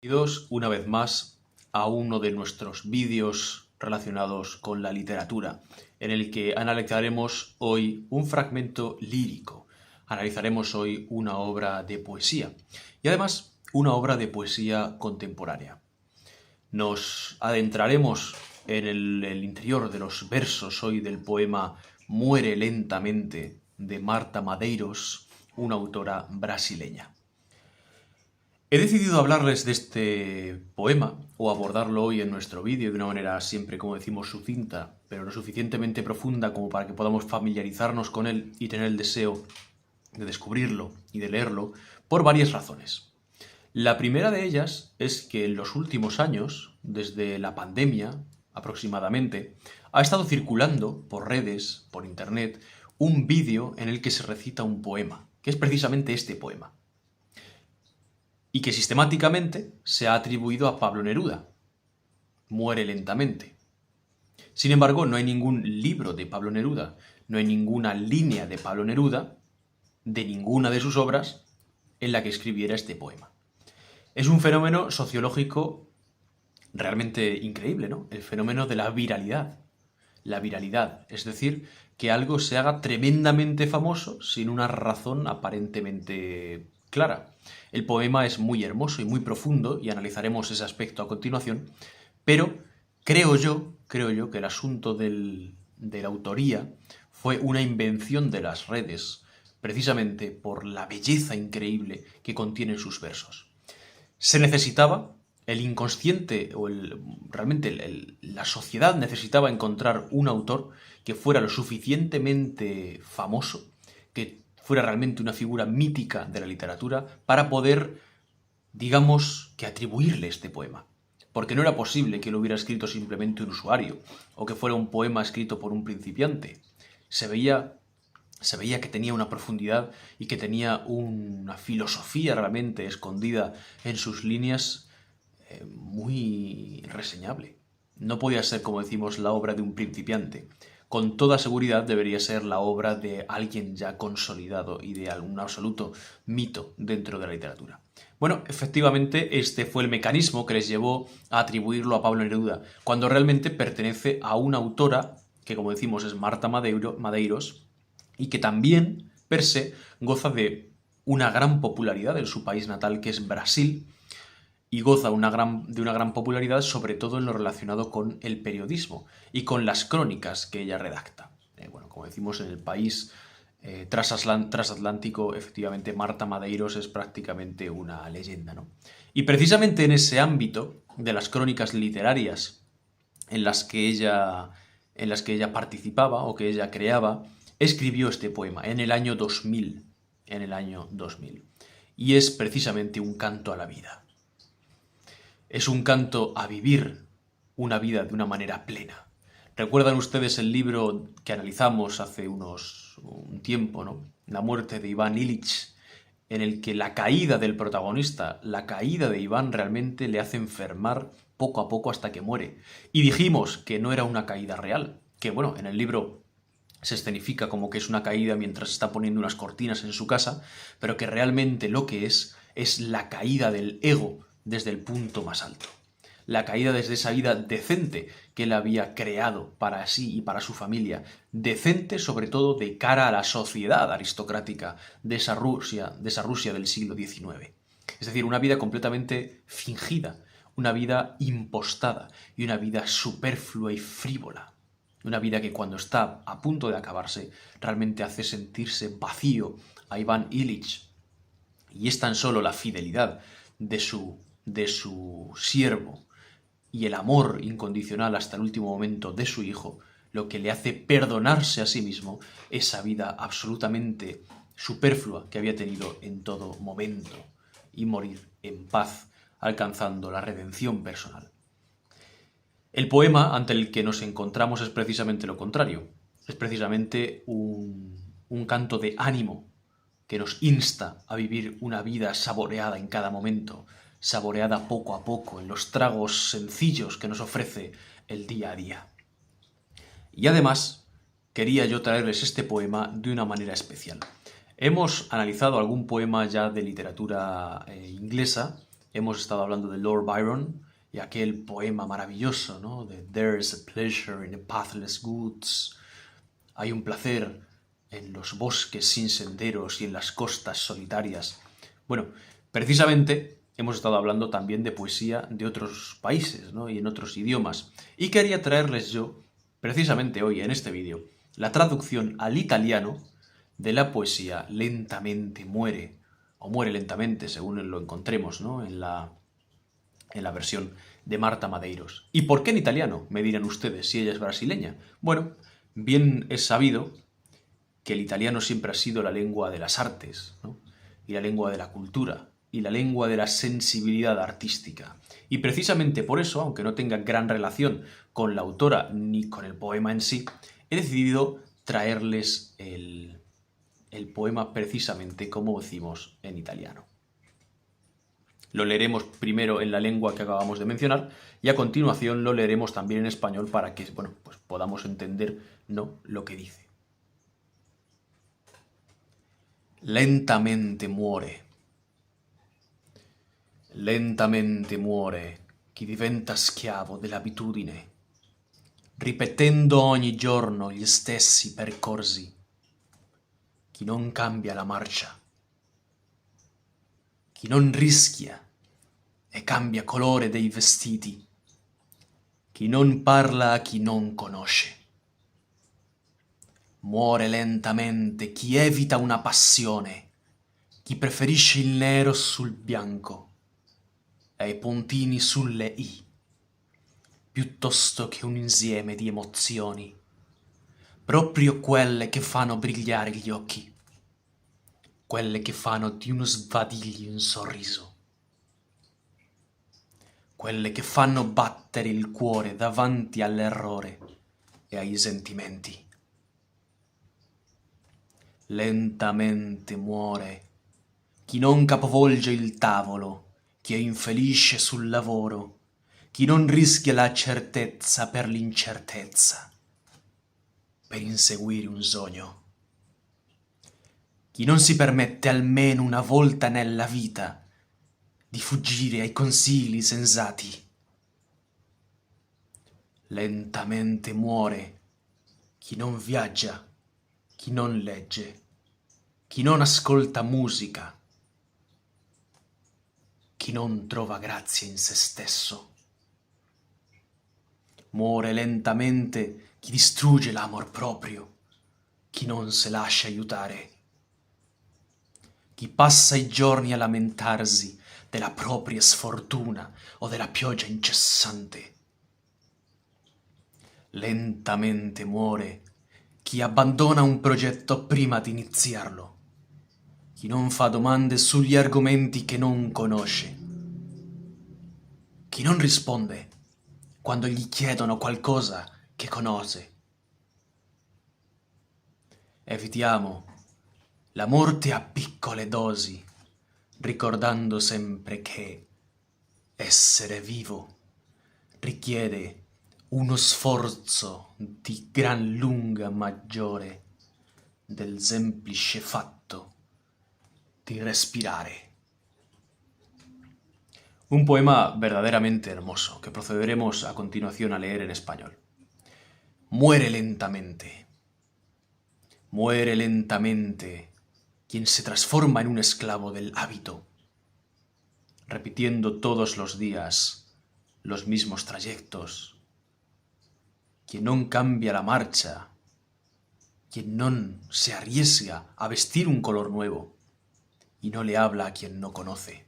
Bienvenidos una vez más a uno de nuestros vídeos relacionados con la literatura, en el que analizaremos hoy un fragmento lírico. Analizaremos hoy una obra de poesía y además una obra de poesía contemporánea. Nos adentraremos en el interior de los versos hoy del poema Muere lentamente de Marta Madeiros, una autora brasileña. He decidido hablarles de este poema, o abordarlo hoy en nuestro vídeo de una manera siempre, como decimos, sucinta, pero lo suficientemente profunda como para que podamos familiarizarnos con él y tener el deseo de descubrirlo y de leerlo, por varias razones. La primera de ellas es que en los últimos años, desde la pandemia aproximadamente, ha estado circulando por redes, por internet, un vídeo en el que se recita un poema, que es precisamente este poema, y que sistemáticamente se ha atribuido a Pablo Neruda. Muere lentamente. Sin embargo, no hay ningún libro de Pablo Neruda, no hay ninguna línea de Pablo Neruda, de ninguna de sus obras, en la que escribiera este poema. Es un fenómeno sociológico realmente increíble, ¿no? El fenómeno de la viralidad. La viralidad, es decir, que algo se haga tremendamente famoso sin una razón aparentemente clara. El poema es muy hermoso y muy profundo y analizaremos ese aspecto a continuación, pero creo yo que el asunto de la autoría fue una invención de las redes, precisamente por la belleza increíble que contienen sus versos. Se necesitaba, el inconsciente o realmente la sociedad necesitaba encontrar un autor que fuera lo suficientemente famoso, que fuera realmente una figura mítica de la literatura para poder, digamos, que atribuirle este poema. Porque no era posible que lo hubiera escrito simplemente un usuario o que fuera un poema escrito por un principiante. Se veía que tenía una profundidad y que tenía una filosofía realmente escondida en sus líneas muy reseñable. No podía ser, como decimos, la obra de un principiante. Con toda seguridad debería ser la obra de alguien ya consolidado y de un absoluto mito dentro de la literatura. Bueno, efectivamente este fue el mecanismo que les llevó a atribuirlo a Pablo Neruda, cuando realmente pertenece a una autora que, como decimos, es Marta Madeiros, y que también, per se, goza de una gran popularidad en su país natal, que es Brasil, y goza de una gran popularidad, sobre todo en lo relacionado con el periodismo y con las crónicas que ella redacta. Bueno, como decimos, en el país transatlántico, efectivamente, Marta Madeiros es prácticamente una leyenda, ¿no? Y precisamente en ese ámbito de las crónicas literarias en las que ella participaba o que ella creaba, escribió este poema en el año 2000, y es precisamente un canto a la vida. Es un canto a vivir una vida de una manera plena. ¿Recuerdan ustedes el libro que analizamos hace un tiempo, ¿no? La muerte de Iván Illich, en el que la caída del protagonista, la caída de Iván, realmente le hace enfermar poco a poco hasta que muere. Y dijimos que no era una caída real, que bueno, en el libro se escenifica como que es una caída mientras está poniendo unas cortinas en su casa, pero que realmente lo que es la caída del ego desde el punto más alto. La caída desde esa vida decente que él había creado para sí y para su familia, decente sobre todo de cara a la sociedad aristocrática de esa Rusia del siglo XIX. Es decir, una vida completamente fingida, una vida impostada y una vida superflua y frívola. Una vida que cuando está a punto de acabarse realmente hace sentirse vacío a Iván Illich. Y es tan solo la fidelidad de su siervo y el amor incondicional hasta el último momento de su hijo lo que le hace perdonarse a sí mismo esa vida absolutamente superflua que había tenido en todo momento y morir en paz alcanzando la redención personal. El poema ante el que nos encontramos es precisamente lo contrario. Es precisamente un canto de ánimo que nos insta a vivir una vida saboreada en cada momento, saboreada poco a poco en los tragos sencillos que nos ofrece el día a día. Y además, quería yo traerles este poema de una manera especial. Hemos analizado algún poema ya de literatura inglesa hemos estado hablando de Lord Byron y aquel poema maravilloso, ¿no? De There's a pleasure in the pathless woods. Hay un placer en los bosques sin senderos y en las costas solitarias. Bueno, precisamente hemos estado hablando también de poesía de otros países, ¿no? Y en otros idiomas. Y quería traerles yo, precisamente hoy en este vídeo, la traducción al italiano de la poesía Lentamente muere, o Muere lentamente, según lo encontremos, ¿no? En la versión de Marta Madeiros. ¿Y por qué en italiano? Me dirán ustedes, si ella es brasileña. Bueno, bien es sabido que el italiano siempre ha sido la lengua de las artes, ¿no? Y la lengua de la cultura, y la lengua de la sensibilidad artística. Y precisamente por eso, aunque no tenga gran relación con la autora ni con el poema en sí, he decidido traerles el poema precisamente como decimos en italiano. Lo leeremos primero en la lengua que acabamos de mencionar y a continuación lo leeremos también en español para que, bueno, pues podamos entender, ¿no?, lo que dice. Lentamente muore chi diventa schiavo dell'abitudine, ripetendo ogni giorno gli stessi percorsi, chi non cambia la marcia, chi non rischia e cambia colore dei vestiti, chi non parla a chi non conosce. Muore lentamente chi evita una passione, chi preferisce il nero sul bianco e i puntini sulle i, piuttosto che un insieme di emozioni, proprio quelle che fanno brillare gli occhi, quelle che fanno di uno sbadiglio un sorriso, quelle che fanno battere il cuore davanti all'errore e ai sentimenti. Lentamente muore chi non capovolge il tavolo, chi è infelice sul lavoro, chi non rischia la certezza per l'incertezza, per inseguire un sogno, chi non si permette almeno una volta nella vita di fuggire ai consigli sensati. Lentamente muore chi non viaggia, chi non legge, chi non ascolta musica, chi non trova grazia in se stesso. Muore lentamente chi distrugge l'amor proprio, chi non se lascia aiutare, chi passa i giorni a lamentarsi della propria sfortuna o della pioggia incessante. Lentamente muore chi abbandona un progetto prima di iniziarlo, chi non fa domande sugli argomenti che non conosce, chi non risponde quando gli chiedono qualcosa che conosce. Evitiamo la morte a piccole dosi, ricordando sempre che essere vivo richiede uno sforzo di gran lunga maggiore del semplice fatto di respirare. Un poema verdaderamente hermoso que procederemos a continuación a leer en español. Muere lentamente quien se transforma en un esclavo del hábito, repitiendo todos los días los mismos trayectos, quien non cambia la marcha, quien non se arriesga a vestir un color nuevo y no le habla a quien no conoce.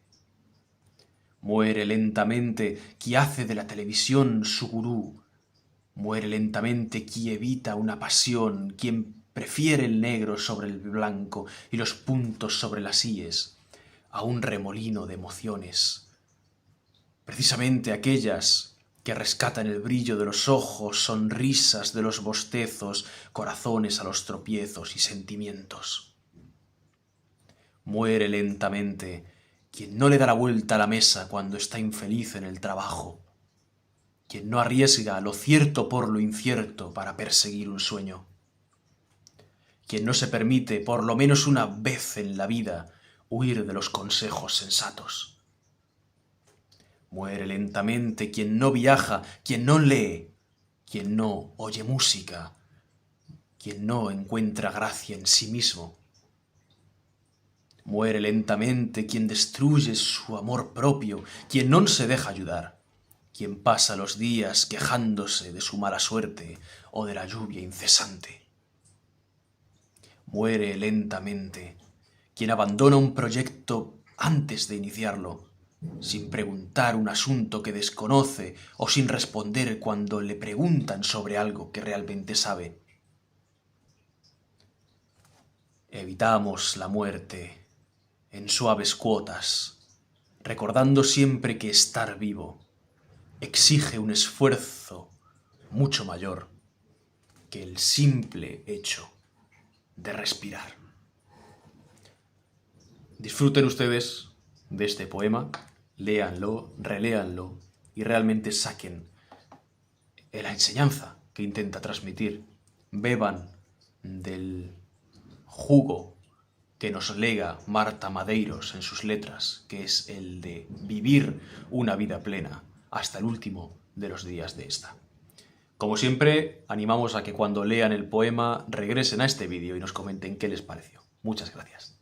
Muere lentamente quien hace de la televisión su gurú, muere lentamente quien evita una pasión, quien prefiere el negro sobre el blanco y los puntos sobre las íes a un remolino de emociones, precisamente aquellas que rescatan el brillo de los ojos, sonrisas de los bostezos, corazones a los tropiezos y sentimientos. Muere lentamente quien no le da la vuelta a la mesa cuando está infeliz en el trabajo, quien no arriesga lo cierto por lo incierto para perseguir un sueño, quien no se permite, por lo menos una vez en la vida, huir de los consejos sensatos. Muere lentamente quien no viaja, quien no lee, quien no oye música, quien no encuentra gracia en sí mismo. Muere lentamente quien destruye su amor propio, quien no se deja ayudar, quien pasa los días quejándose de su mala suerte o de la lluvia incesante. Muere lentamente quien abandona un proyecto antes de iniciarlo, sin preguntar un asunto que desconoce o sin responder cuando le preguntan sobre algo que realmente sabe. Evitamos la muerte en suaves cuotas, recordando siempre que estar vivo exige un esfuerzo mucho mayor que el simple hecho de respirar. Disfruten ustedes de este poema, léanlo, reléanlo y realmente saquen la enseñanza que intenta transmitir. Beban del jugo que nos lega Marta Madeiros en sus letras, que es el de vivir una vida plena hasta el último de los días de esta. Como siempre, animamos a que cuando lean el poema regresen a este vídeo y nos comenten qué les pareció. Muchas gracias.